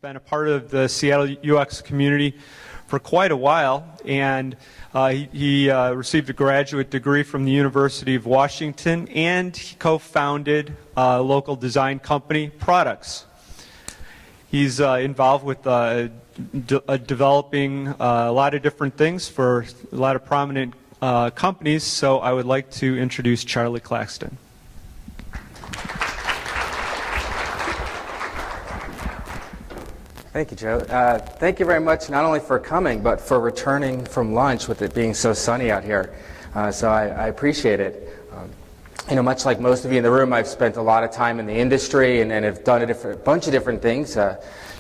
been a part of the Seattle UX community for quite a while, and he received a graduate degree from the University of Washington, and he co-founded a local design company, Products. He's involved with developing a lot of different things for a lot of prominent companies, so I would like to introduce Charlie Claxton. Thank you, Joe. Thank you very much, not only for coming, but for returning from lunch with it being so sunny out here. So I appreciate it. Much like most of you in the room, I've spent a lot of time in the industry and have done a bunch of different things.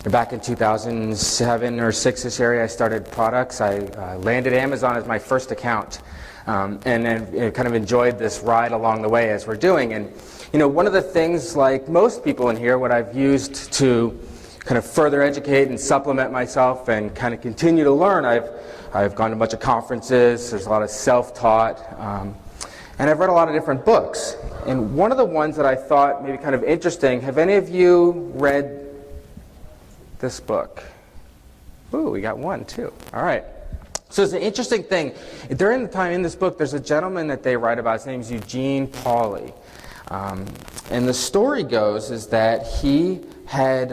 Back in 2007 or 6 this area, I started Products. I landed Amazon as my first account, and then kind of enjoyed this ride along the way as we're doing. And one of the things, like most people in here, what I've used to kind of further educate and supplement myself and kind of continue to learn, I've gone to a bunch of conferences. There's a lot of self-taught. And I've read a lot of different books. And one of the ones that I thought maybe kind of interesting, have any of you read this book? Ooh, we got one too. All right. So it's an interesting thing. During the time in this book, there's a gentleman that they write about. His name is Eugene Pauly. And the story goes is that he had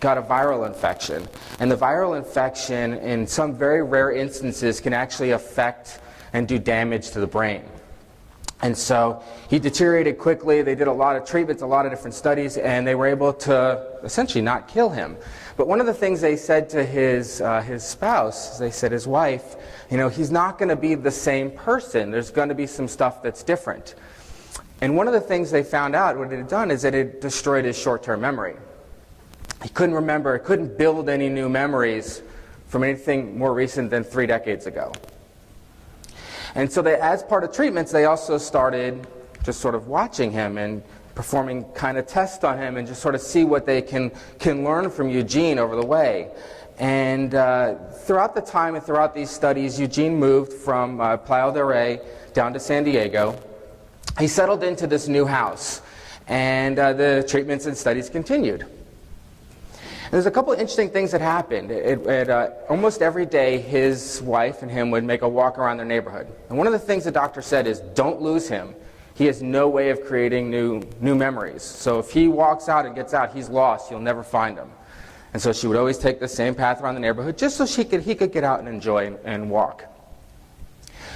got a viral infection. And the viral infection, in some very rare instances, can actually affect and do damage to the brain. And so he deteriorated quickly. They did a lot of treatments, a lot of different studies, and they were able to essentially not kill him. But one of the things they said to his spouse, they said his wife, he's not going to be the same person. There's going to be some stuff that's different. And one of the things they found out, what it had done, is that it destroyed his short-term memory. He couldn't remember, couldn't build any new memories from anything more recent than 3 decades ago. And so as part of treatments, they also started just sort of watching him and performing kind of tests on him and just sort of see what they can learn from Eugene over the way. And throughout the time and throughout these studies, Eugene moved from Playa del Rey down to San Diego. He settled into this new house, and the treatments and studies continued. And there's a couple of interesting things that happened. Almost every day, his wife and him would make a walk around their neighborhood. And one of the things the doctor said is, don't lose him. He has no way of creating new memories. So if he walks out and gets out, he's lost. You'll never find him. And so she would always take the same path around the neighborhood just so he could get out and enjoy and walk.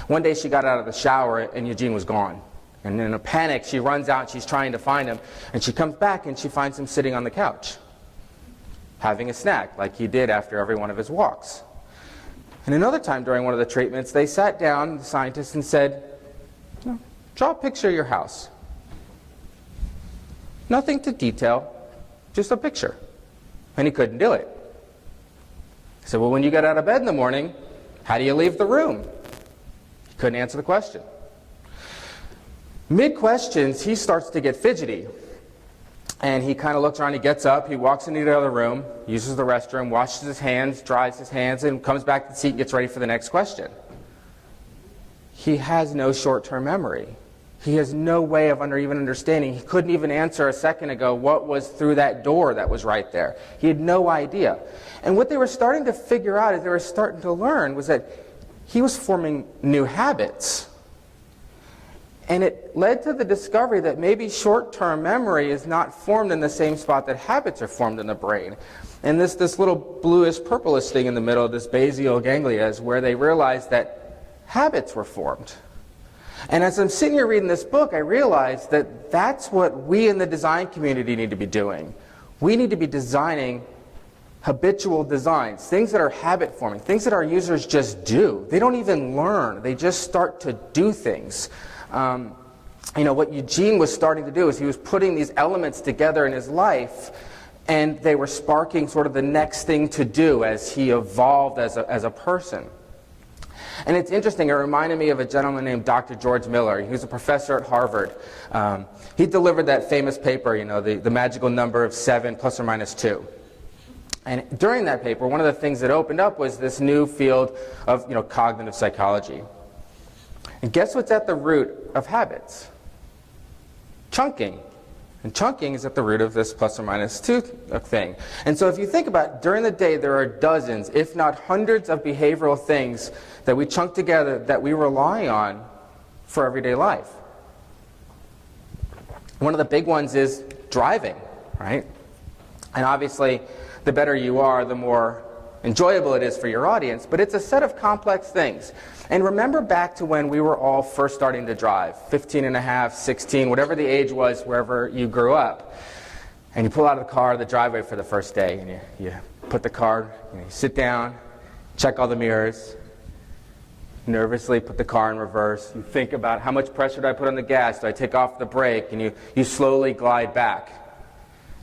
One day she got out of the shower and Eugene was gone. And in a panic, she runs out, she's trying to find him, and she comes back and she finds him sitting on the couch, having a snack like he did after every one of his walks. And another time during one of the treatments, they sat down, the scientists, and said, draw a picture of your house. Nothing to detail, just a picture. And he couldn't do it. So, well, when you get out of bed in the morning, how do you leave the room? He couldn't answer the question. Mid-questions, he starts to get fidgety. And he kind of looks around, he gets up, he walks into the other room, uses the restroom, washes his hands, dries his hands, and comes back to the seat and gets ready for the next question. He has no short-term memory. He has no way of even understanding. He couldn't even answer a second ago what was through that door that was right there. He had no idea. And what they were starting to figure out, as they were starting to learn, was that he was forming new habits. And it led to the discovery that maybe short-term memory is not formed in the same spot that habits are formed in the brain. And this little bluish, purplish thing in the middle, this basal ganglia, is where they realized that habits were formed. And as I'm sitting here reading this book, I realized that that's what we in the design community need to be doing. We need to be designing habitual designs, things that are habit forming, things that our users just do. They don't even learn. They just start to do things. What Eugene was starting to do is he was putting these elements together in his life, and they were sparking sort of the next thing to do as he evolved as a person. And it's interesting, it reminded me of a gentleman named Dr. George Miller. He was a professor at Harvard. He delivered that famous paper, the magical number of 7 plus or minus 2. And during that paper, one of the things that opened up was this new field of cognitive psychology. And guess what's at the root of habits? Chunking. And chunking is at the root of this plus or minus 2 thing. And so if you think about it, during the day there are dozens, if not hundreds of behavioral things that we chunk together that we rely on for everyday life. One of the big ones is driving, right? And obviously, the better you are, the more enjoyable it is for your audience, but it's a set of complex things. And remember back to when we were all first starting to drive, 15 and a half, 16, whatever the age was, wherever you grew up. And you pull out of the car, the driveway for the first day, and you put the car, you sit down, check all the mirrors, nervously put the car in reverse. You think about how much pressure do I put on the gas? Do I take off the brake? And you slowly glide back.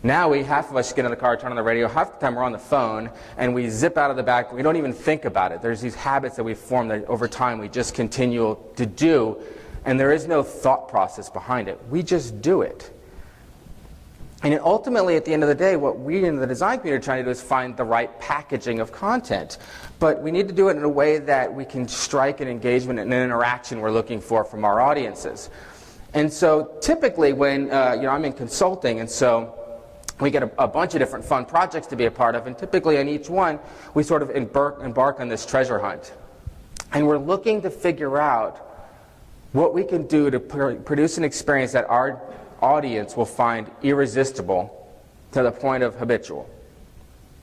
Now half of us get in the car, turn on the radio, half the time we're on the phone, and we zip out of the back. We don't even think about it. There's these habits that we've formed that over time we just continue to do, and there is no thought process behind it. We just do it. And ultimately, at the end of the day, what we in the design community are trying to do is find the right packaging of content. But we need to do it in a way that we can strike an engagement and an interaction we're looking for from our audiences. And so typically when I'm in consulting, and so we get a bunch of different fun projects to be a part of, and typically on each one, we sort of embark on this treasure hunt. And we're looking to figure out what we can do to produce an experience that our audience will find irresistible to the point of habitual.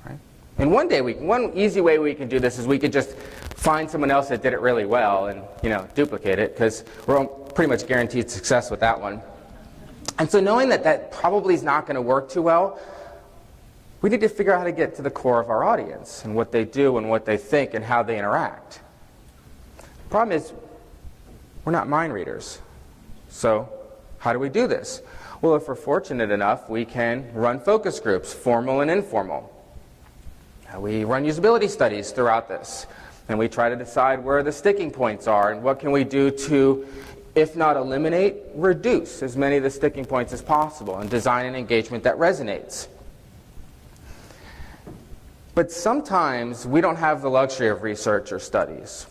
Right? And one easy way we can do this is we could just find someone else that did it really well and duplicate it, because we're pretty much guaranteed success with that one. And so knowing that probably is not going to work too well, we need to figure out how to get to the core of our audience and what they do and what they think and how they interact. The problem is we're not mind readers. So how do we do this? Well, if we're fortunate enough, we can run focus groups, formal and informal. We run usability studies throughout this, and we try to decide where the sticking points are and what can we do to, if not eliminate, reduce as many of the sticking points as possible and design an engagement that resonates. But sometimes we don't have the luxury of research or studies.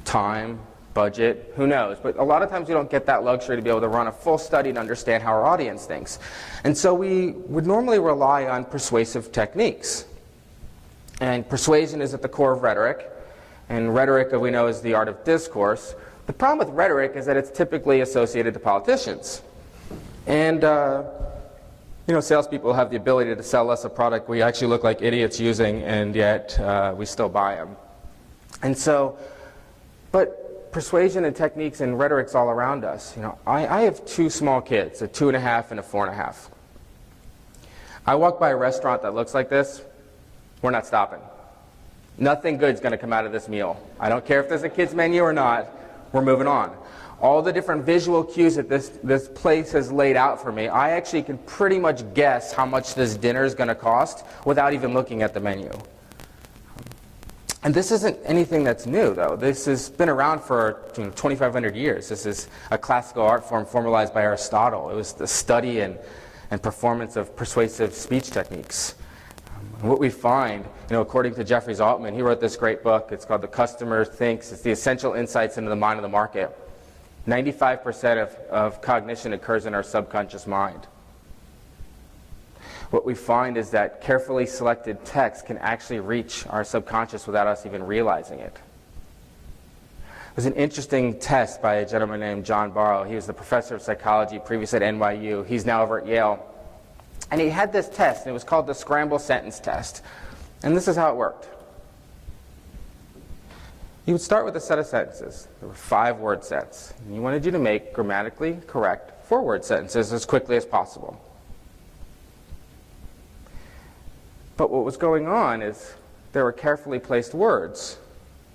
Time, budget, who knows? But a lot of times we don't get that luxury to be able to run a full study and understand how our audience thinks. And so we would normally rely on persuasive techniques. And persuasion is at the core of rhetoric. And rhetoric, we know, is the art of discourse. The problem with rhetoric is that it's typically associated to politicians. And, salespeople have the ability to sell us a product we actually look like idiots using, and yet we still buy them. And so, but persuasion and techniques and rhetoric's all around us. I have two small kids, a 2.5 and a 4.5. I walk by a restaurant that looks like this, we're not stopping. Nothing good's going to come out of this meal. I don't care if there's a kid's menu or not. We're moving on. All the different visual cues that this place has laid out for me, I actually can pretty much guess how much this dinner is going to cost without even looking at the menu. And this isn't anything that's new, though. This has been around for 2,500 years. This is a classical art form formalized by Aristotle. It was the study and performance of persuasive speech techniques. And what we find, according to Jeffrey Altman, he wrote this great book. It's called The Customer Thinks. It's the essential insights into the mind of the market. 95% of cognition occurs in our subconscious mind. What we find is that carefully selected text can actually reach our subconscious without us even realizing it. There's an interesting test by a gentleman named John Barrow. He was the professor of psychology previously at NYU. He's now over at Yale. And he had this test, and it was called the scramble sentence test. And this is how it worked. He would start with a set of sentences. There were 5-word sets. And he wanted you to make grammatically correct 4-word sentences as quickly as possible. But what was going on is there were carefully placed words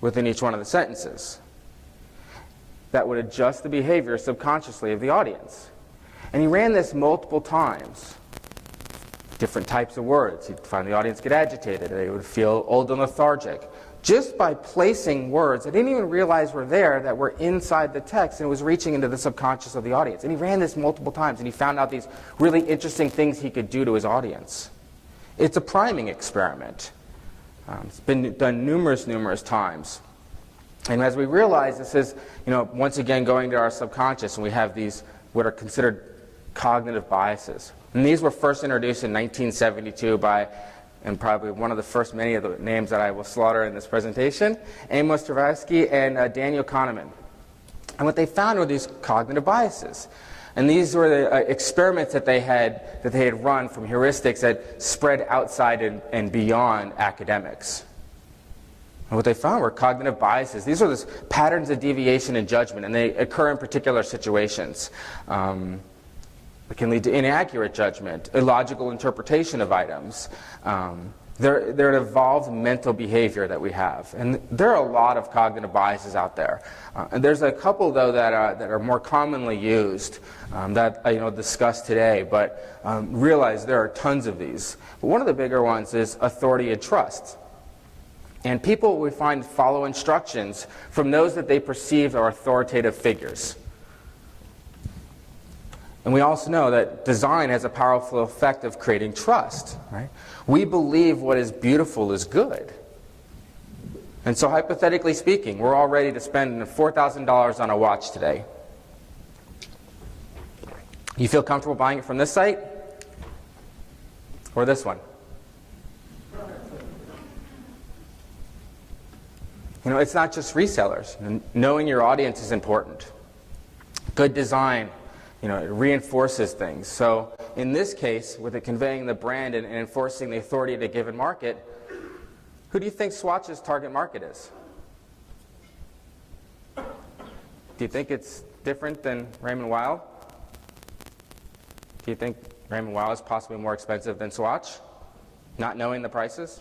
within each one of the sentences that would adjust the behavior subconsciously of the audience. And he ran this multiple times. Different types of words. He'd find the audience get agitated. They would feel old and lethargic. Just by placing words they didn't even realize were there, that were inside the text, and it was reaching into the subconscious of the audience. And he ran this multiple times, and he found out these really interesting things he could do to his audience. It's a priming experiment. It's been done numerous times. And as we realize, this is, once again going to our subconscious, and we have these what are considered cognitive biases. And these were first introduced in 1972 by, and probably one of the first many of the names that I will slaughter in this presentation, Amos Tversky and Daniel Kahneman. And what they found were these cognitive biases. And these were the experiments that they had run from heuristics that spread outside and beyond academics. And what they found were cognitive biases. These are those patterns of deviation in judgment, and they occur in particular situations. It can lead to inaccurate judgment, illogical interpretation of items. They're an evolved mental behavior that we have. And there are a lot of cognitive biases out there. And there's a couple, though, that are more commonly used that I'll discuss today. But realize there are tons of these. But one of the bigger ones is authority and trust. And people, we find, follow instructions from those that they perceive are authoritative figures. And we also know that design has a powerful effect of creating trust. Right? We believe what is beautiful is good. And so hypothetically speaking, we're all ready to spend $4,000 on a watch today. You feel comfortable buying it from this site? Or this one? It's not just resellers. Knowing your audience is important. Good design, it reinforces things. So in this case, with it conveying the brand and enforcing the authority of a given market, who do you think Swatch's target market is? Do you think it's different than Raymond Weil? Do you think Raymond Weil is possibly more expensive than Swatch, not knowing the prices?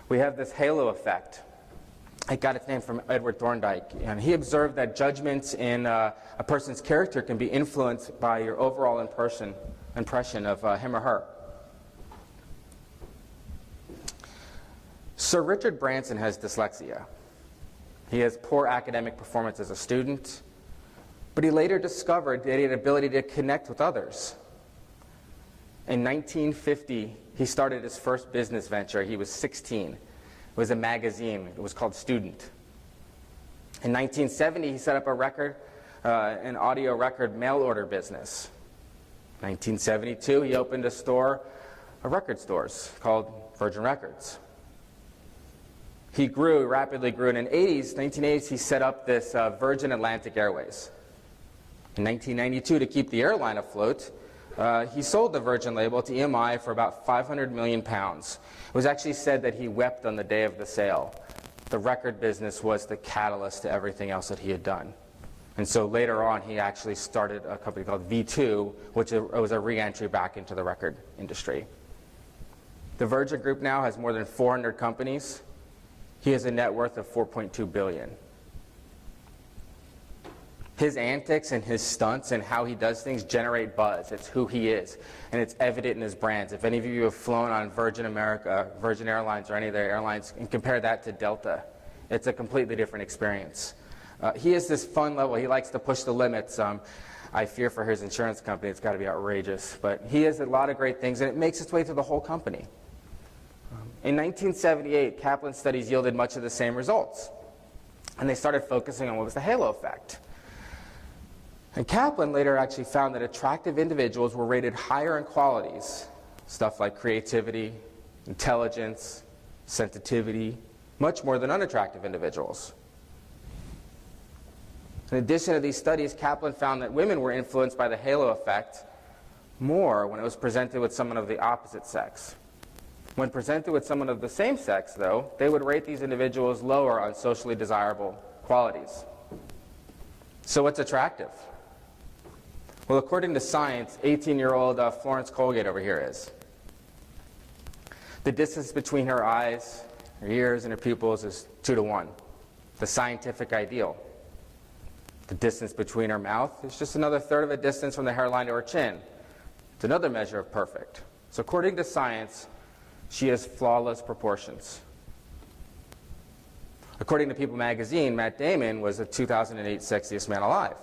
We have this halo effect. It got its name from Edward Thorndike, and he observed that judgments in a person's character can be influenced by your overall impression of him or her. Sir Richard Branson has dyslexia. He has poor academic performance as a student, but he later discovered that he had an ability to connect with others. In 1950, he started his first business venture. He was 16. It was a magazine. It was called Student. In 1970, he set up an audio record mail order business. 1972, he opened a record stores called Virgin Records. He rapidly grew, and in the 1980s, he set up this Virgin Atlantic Airways. In 1992, to keep the airline afloat, he sold the Virgin label to EMI for about 500 million pounds. It was actually said that he wept on the day of the sale. The record business was the catalyst to everything else that he had done. And so later on, he actually started a company called V2, which was a re-entry back into the record industry. The Virgin Group now has more than 400 companies. He has a net worth of $4.2 billion. His antics and his stunts and how he does things generate buzz. It's who he is, and it's evident in his brands. If any of you have flown on Virgin Airlines or any of their airlines, and compare that to Delta, it's a completely different experience. He has this fun level. He likes to push the limits. I fear for his insurance company. It's got to be outrageous. But he has a lot of great things, and it makes its way through the whole company. In 1978, Kaplan studies yielded much of the same results. And they started focusing on what was the halo effect. And Kaplan later actually found that attractive individuals were rated higher in qualities, stuff like creativity, intelligence, sensitivity, much more than unattractive individuals. In addition to these studies, Kaplan found that women were influenced by the halo effect more when it was presented with someone of the opposite sex. When presented with someone of the same sex, though, they would rate these individuals lower on socially desirable qualities. So what's attractive? Well, according to science, 18-year-old Florence Colgate over here is. The distance between her eyes, her ears, and her pupils is 2 to 1. The scientific ideal. The distance between her mouth is just another third of a distance from the hairline to her chin. It's another measure of perfect. So according to science, she has flawless proportions. According to People magazine, Matt Damon was the 2008 sexiest man alive.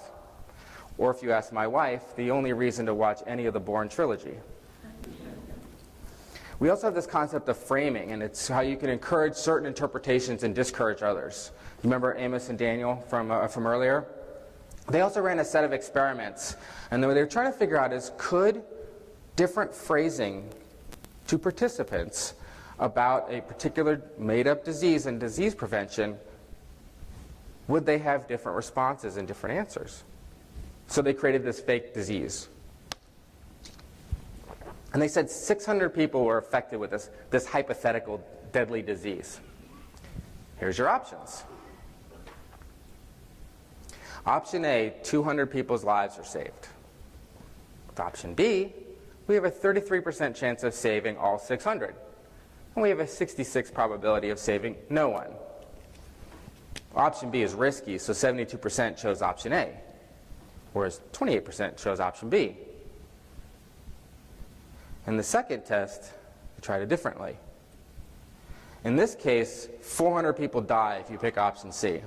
Or if you ask my wife, the only reason to watch any of the Bourne trilogy. We also have this concept of framing, and it's how you can encourage certain interpretations and discourage others. You remember Amos and Daniel from earlier? They also ran a set of experiments, and what they were trying to figure out is, could different phrasing to participants about a particular made-up disease and disease prevention, would they have different responses and different answers? So they created this fake disease. And they said 600 people were affected with this hypothetical deadly disease. Here's your options. Option A, 200 people's lives are saved. With option B, we have a 33% chance of saving all 600. And we have a 66 probability of saving no one. Option B is risky, so 72% chose option A, whereas 28% chose option B. In the second test, we tried it differently. In this case, 400 people die if you pick option C.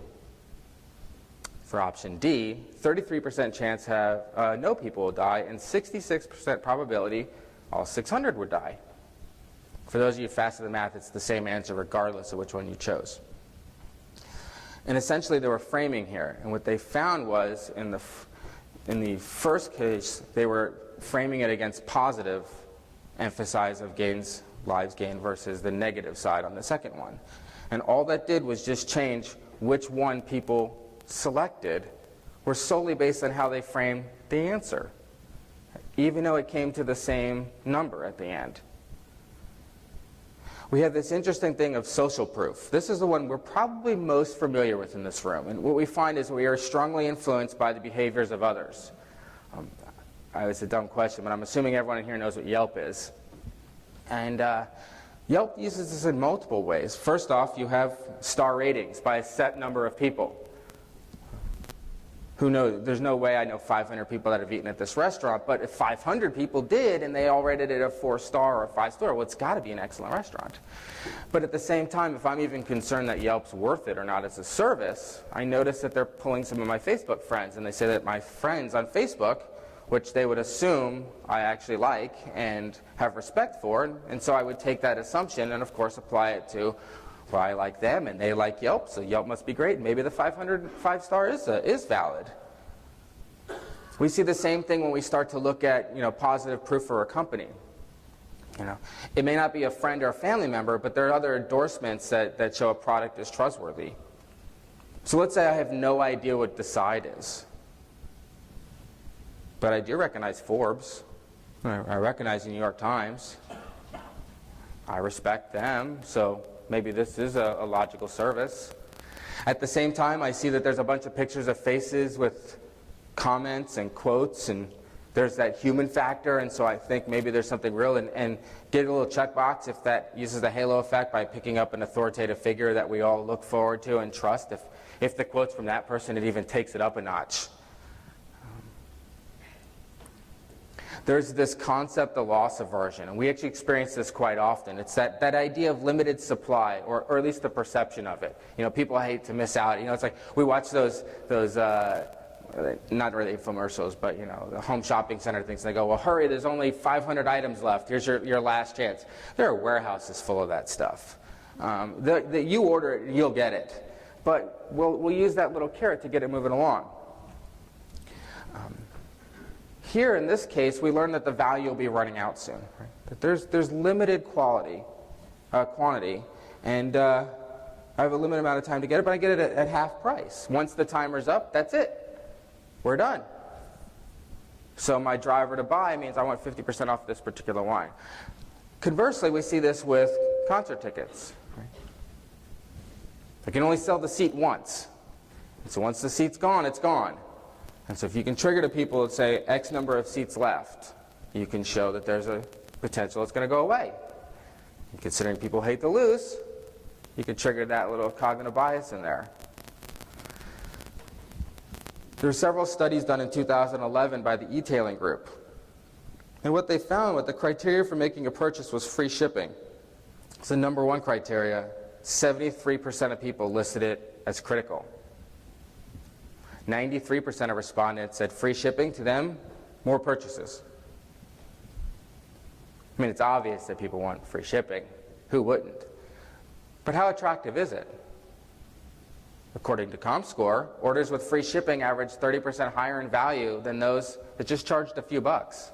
For option D, 33% chance have no people will die, and 66% probability all 600 would die. For those of you fast at the math, it's the same answer regardless of which one you chose. And essentially they were framing here, and what they found was in the first case they were framing it against positive emphasis of lives gained versus the negative side on the second one. And all that did was just change which one people selected were solely based on how they framed the answer, even though it came to the same number at the end. We have this interesting thing of social proof. This is the one we're probably most familiar with in this room. And what we find is we are strongly influenced by the behaviors of others. It's a dumb question, but I'm assuming everyone in here knows what Yelp is. And Yelp uses this in multiple ways. First off, you have star ratings by a set number of people. Who knows? There's no way I know 500 people that have eaten at this restaurant, but if 500 people did and they all rated it a 4-star or a 5-star, well, it's got to be an excellent restaurant. But at the same time, if I'm even concerned that Yelp's worth it or not as a service, I notice that they're pulling some of my Facebook friends, and they say that my friends on Facebook, which they would assume I actually like and have respect for, and so I would take that assumption and of course apply it to, well, I like them and they like Yelp, so Yelp must be great. Maybe the 505-star is valid. We see the same thing when we start to look at positive proof for a company. It may not be a friend or a family member, but there are other endorsements that show a product is trustworthy. So let's say I have no idea what Decide is, but I do recognize Forbes. I recognize the New York Times. I respect them, so maybe this is a logical service. At the same time, I see that there's a bunch of pictures of faces with comments and quotes, and there's that human factor, and so I think maybe there's something real, and get a little checkbox if that uses the halo effect by picking up an authoritative figure that we all look forward to and trust. If the quote's from that person, it even takes it up a notch. There's this concept of loss aversion, and we actually experience this quite often. It's that idea of limited supply, or at least the perception of it. People hate to miss out. It's like we watch those not really infomercials, but the home shopping center things. And they go, well, hurry, there's only 500 items left. Here's your last chance. There are warehouses full of that stuff. You order it, you'll get it. But we'll use that little carrot to get it moving along. Here in this case, we learn that the value will be running out soon. Right? That there's limited quantity, and I have a limited amount of time to get it, but I get it at half price. Once the timer's up, that's it. We're done. So my driver to buy means I want 50% off this particular wine. Conversely, we see this with concert tickets. Right? I can only sell the seat once. And so once the seat's gone, it's gone. And so if you can trigger to people that say X number of seats left, you can show that there's a potential it's going to go away. And considering people hate to lose, you can trigger that little cognitive bias in there. There were several studies done in 2011 by the e-tailing group. And what they found, what the criteria for making a purchase was free shipping. It's the number one criteria. 73% of people listed it as critical. 93% of respondents said free shipping to them, more purchases. I mean, it's obvious that people want free shipping. Who wouldn't? But how attractive is it? According to ComScore, orders with free shipping averaged 30% higher in value than those that just charged a few bucks.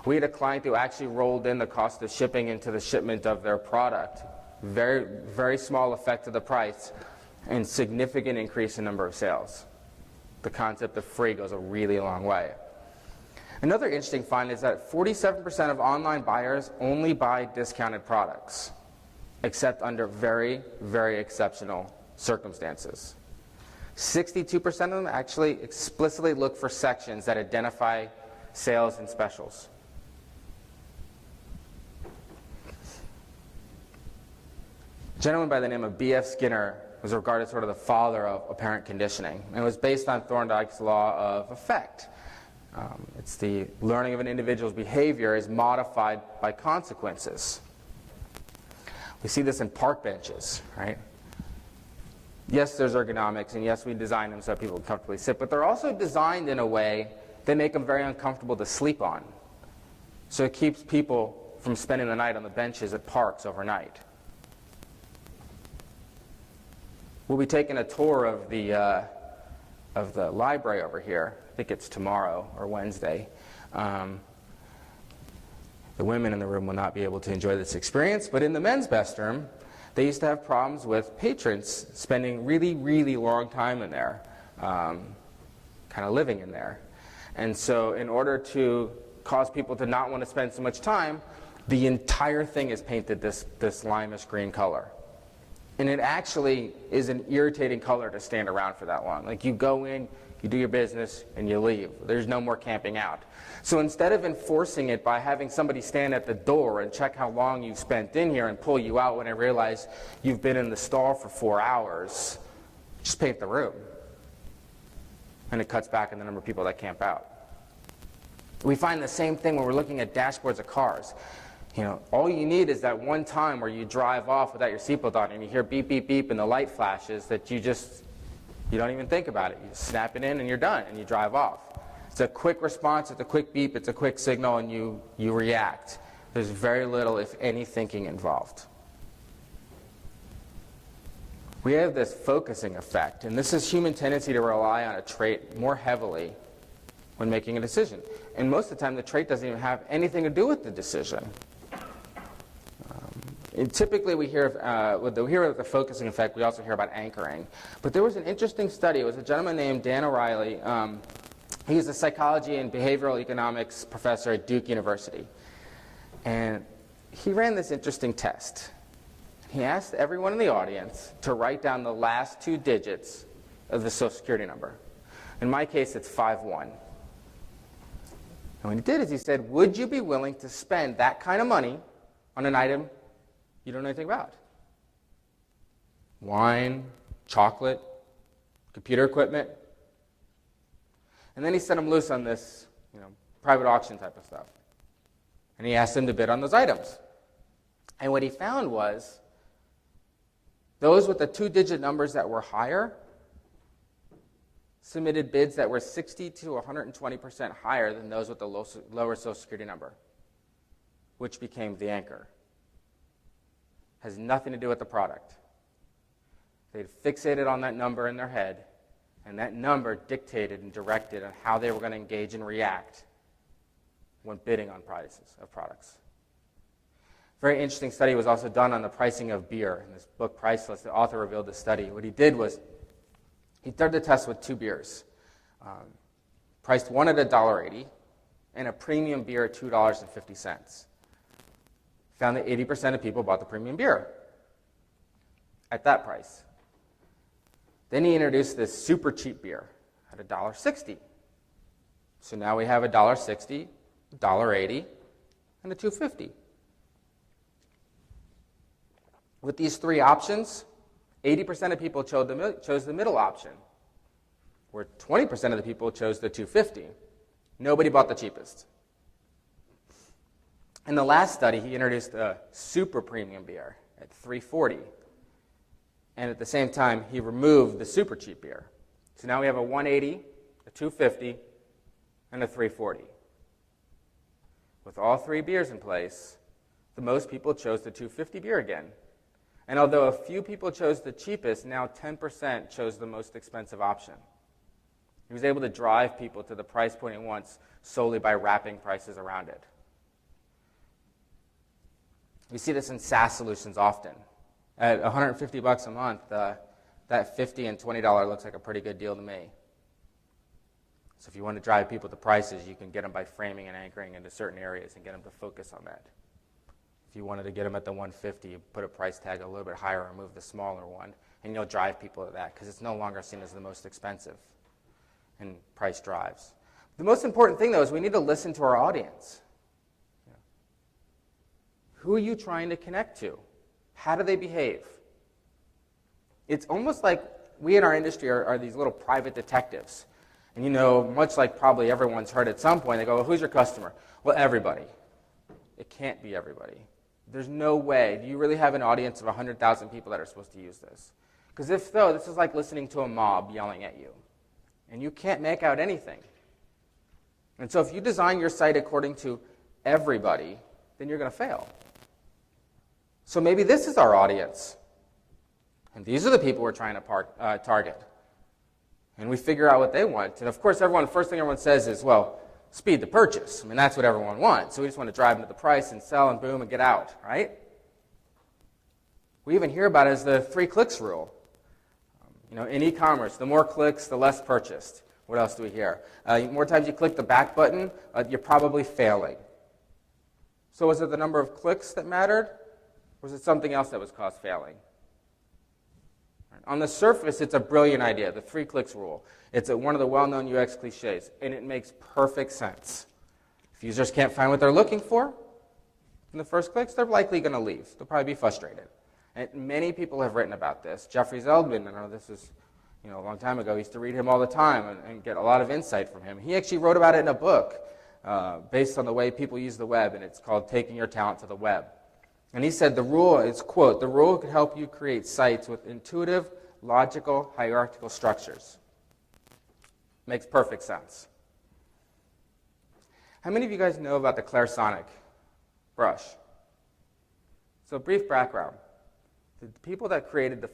We had a client who actually rolled in the cost of shipping into the shipment of their product. Very, very small effect of the price and significant increase in number of sales. The concept of free goes a really long way. Another interesting find is that 47% of online buyers only buy discounted products, except under very, very exceptional circumstances. 62% of them actually explicitly look for sections that identify sales and specials. A gentleman by the name of B.F. Skinner was regarded as sort of the father of apparent conditioning, and it was based on Thorndike's law of effect. It's the learning of an individual's behavior is modified by consequences. We see this in park benches, right? Yes, there's ergonomics, and yes, we design them so people can comfortably sit, but they're also designed in a way that make them very uncomfortable to sleep on. So it keeps people from spending the night on the benches at parks overnight. We'll be taking a tour of the library over here. I think it's tomorrow or Wednesday. The women in the room will not be able to enjoy this experience, but in the men's best room, they used to have problems with patrons spending really, really long time in there, kind of living in there. And so in order to cause people to not want to spend so much time, the entire thing is painted this limeish green color. And it actually is an irritating color to stand around for that long. Like, you go in, you do your business, and you leave. There's no more camping out. So instead of enforcing it by having somebody stand at the door and check how long you've spent in here and pull you out when they realize you've been in the stall for 4 hours, just paint the room. And it cuts back on the number of people that camp out. We find the same thing when we're looking at dashboards of cars. You know, all you need is that one time where you drive off without your seatbelt on and you hear beep, beep, beep, and the light flashes that you don't even think about it. You just snap it in and you're done, and you drive off. It's a quick response, it's a quick beep, it's a quick signal, and you react. There's very little, if any, thinking involved. We have this focusing effect, and this is human tendency to rely on a trait more heavily when making a decision. And most of the time, the trait doesn't even have anything to do with the decision. And typically, we hear of the focusing effect. We also hear about anchoring. But there was an interesting study. It was a gentleman named Dan O'Reilly. He's a psychology and behavioral economics professor at Duke University. And he ran this interesting test. He asked everyone in the audience to write down the last 2 digits of the Social Security number. In my case, it's 51. And what he did is he said, would you be willing to spend that kind of money on an item you don't know anything about? Wine, chocolate, computer equipment. And then he set them loose on this, private auction type of stuff. And he asked them to bid on those items. And what he found was those with the 2-digit numbers that were higher submitted bids that were 60 to 120% higher than those with the lower Social Security number, which became the anchor. Has nothing to do with the product. They'd fixated on that number in their head, and that number dictated and directed on how they were going to engage and react when bidding on prices of products. A very interesting study was also done on the pricing of beer. In this book, Priceless, the author revealed the study. What he did was he started the test with 2 beers, priced one at $1.80 and a premium beer at $2.50. Found that 80% of people bought the premium beer at that price. Then he introduced this super cheap beer at $1.60. So now we have $1.60, $1.80, and a $2.50. With these 3 options, 80% of people chose the middle option, where 20% of the people chose the $2.50. Nobody bought the cheapest. In the last study, he introduced a super premium beer at $3.40. And at the same time, he removed the super cheap beer. So now we have a $1.80, a $2.50, and a $3.40. With all 3 beers in place, the most people chose the $2.50 beer again. And although a few people chose the cheapest, now 10% chose the most expensive option. He was able to drive people to the price point he wants solely by wrapping prices around it. We see this in SaaS solutions often. At $150 a month, that $50 and $20 looks like a pretty good deal to me. So if you want to drive people to prices, you can get them by framing and anchoring into certain areas and get them to focus on that. If you wanted to get them at the 150, you put a price tag a little bit higher, remove the smaller one, and you'll drive people to that because it's no longer seen as the most expensive, and price drives. The most important thing, though, is we need to listen to our audience. Who are you trying to connect to? How do they behave? It's almost like we in our industry are these little private detectives. And much like probably everyone's heard at some point, they go, well, who's your customer? Well, everybody. It can't be everybody. There's no way. Do you really have an audience of 100,000 people that are supposed to use this? Because if so, this is like listening to a mob yelling at you. And you can't make out anything. And so if you design your site according to everybody, then you're going to fail. So maybe this is our audience. And these are the people we're trying to target. And we figure out what they want. And of course, first thing everyone says is, well, speed to purchase. I mean, that's what everyone wants. So we just want to drive them to the price and sell and boom and get out, right? We even hear about it as the 3 clicks rule. In e-commerce, the more clicks, the less purchased. What else do we hear? More times you click the back button, you're probably failing. So was it the number of clicks that mattered? Or was it something else that was caused failing? On the surface, it's a brilliant idea, the 3 clicks rule. It's one of the well-known UX cliches, and it makes perfect sense. If users can't find what they're looking for in the first clicks, they're likely going to leave. They'll probably be frustrated. And many people have written about this. Jeffrey Zeldman, I know this is a long time ago, I used to read him all the time and get a lot of insight from him. He actually wrote about it in a book based on the way people use the web, and it's called Taking Your Talent to the Web. And he said the rule is, quote, the rule could help you create sites with intuitive, logical, hierarchical structures. Makes perfect sense. How many of you guys know about the Clarisonic brush? So brief background. The people that created the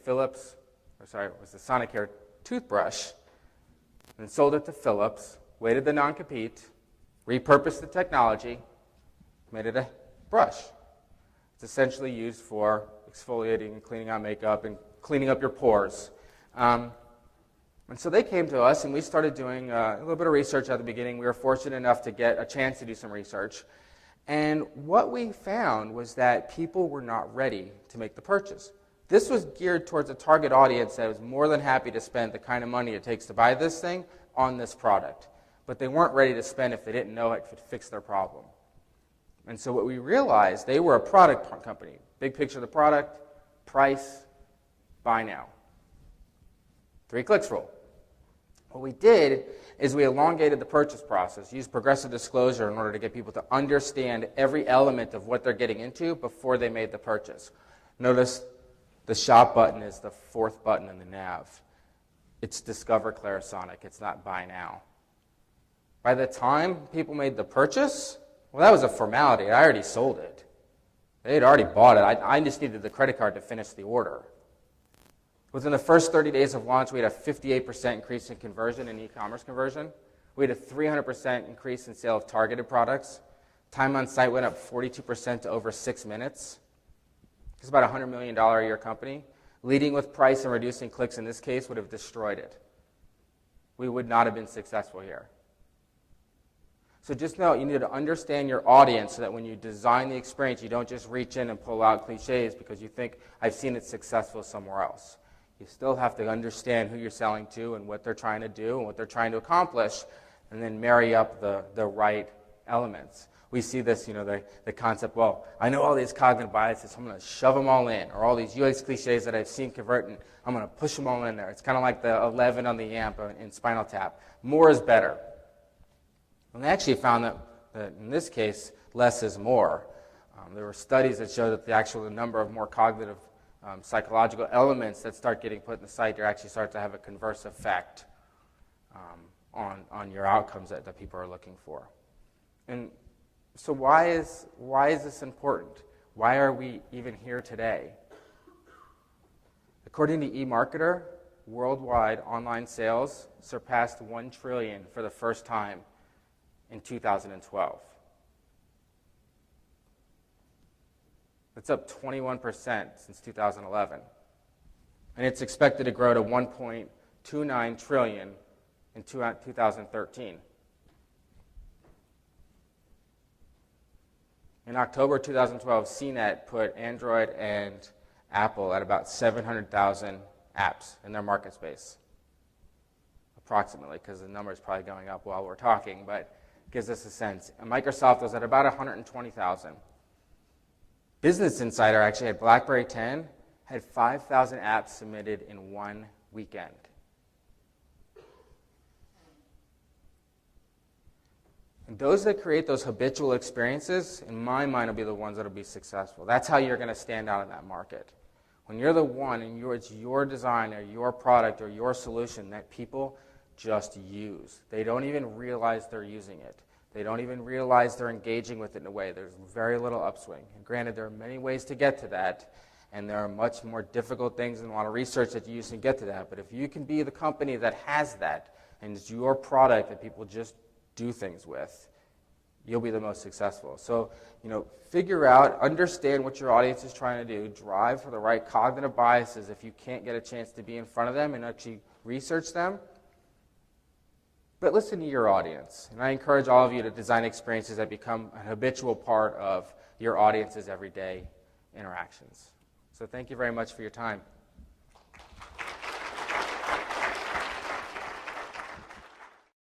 was the Sonicare toothbrush and sold it to Philips, waited the non-compete, repurposed the technology, made it a brush. It's essentially used for exfoliating and cleaning out makeup and cleaning up your pores. And so they came to us, and we started doing a little bit of research at the beginning. We were fortunate enough to get a chance to do some research. And what we found was that people were not ready to make the purchase. This was geared towards a target audience that was more than happy to spend the kind of money it takes to buy this thing on this product. But they weren't ready to spend if they didn't know it could fix their problem. And so what we realized, they were a product company. Big picture of the product, price, buy now. 3 clicks rule. What we did is we elongated the purchase process, used progressive disclosure in order to get people to understand every element of what they're getting into before they made the purchase. Notice the shop button is the 4th button in the nav. It's Discover Clarisonic. It's not Buy Now. By the time people made the purchase, well, that was a formality. I already sold it. They had already bought it. I just needed the credit card to finish the order. Within the first 30 days of launch, we had a 58% increase in conversion in e-commerce conversion. We had a 300% increase in sale of targeted products. Time on site went up 42% to over 6 minutes. It's about a $100 million a year company. Leading with price and reducing clicks in this case would have destroyed it. We would not have been successful here. So just know you need to understand your audience so that when you design the experience, you don't just reach in and pull out cliches because you think, I've seen it successful somewhere else. You still have to understand who you're selling to and what they're trying to do and what they're trying to accomplish, and then marry up the right elements. We see this, the concept, well, I know all these cognitive biases, so I'm going to shove them all in, or all these UX cliches that I've seen convert, and I'm going to push them all in there. It's kind of like the 11 on the amp in Spinal Tap. More is better. And they actually found that in this case, less is more. There were studies that showed that the number of more cognitive psychological elements that start getting put in the site, you actually start to have a converse effect on your outcomes that people are looking for. And so why is this important? Why are we even here today? According to eMarketer, worldwide online sales surpassed 1 trillion for the first time in 2012. That's up 21% since 2011. And it's expected to grow to 1.29 trillion in 2013. In October 2012, CNET put Android and Apple at about 700,000 apps in their market space, approximately, because the number is probably going up while we're talking, but it gives us a sense. And Microsoft was at about 120,000. Business Insider actually had BlackBerry 10, had 5,000 apps submitted in one weekend. And those that create those habitual experiences, in my mind, will be the ones that will be successful. That's how you're going to stand out in that market. When you're the one and it's your design or your product or your solution that people just use. They don't even realize they're using it. They don't even realize they're engaging with it in a way. There's very little upswing. And granted, there are many ways to get to that, and there are much more difficult things and a lot of research that you use to get to that. But if you can be the company that has that, and it's your product that people just do things with, you'll be the most successful. So, figure out, understand what your audience is trying to do, drive for the right cognitive biases if you can't get a chance to be in front of them and actually research them. But listen to your audience. And I encourage all of you to design experiences that become an habitual part of your audience's everyday interactions. So thank you very much for your time.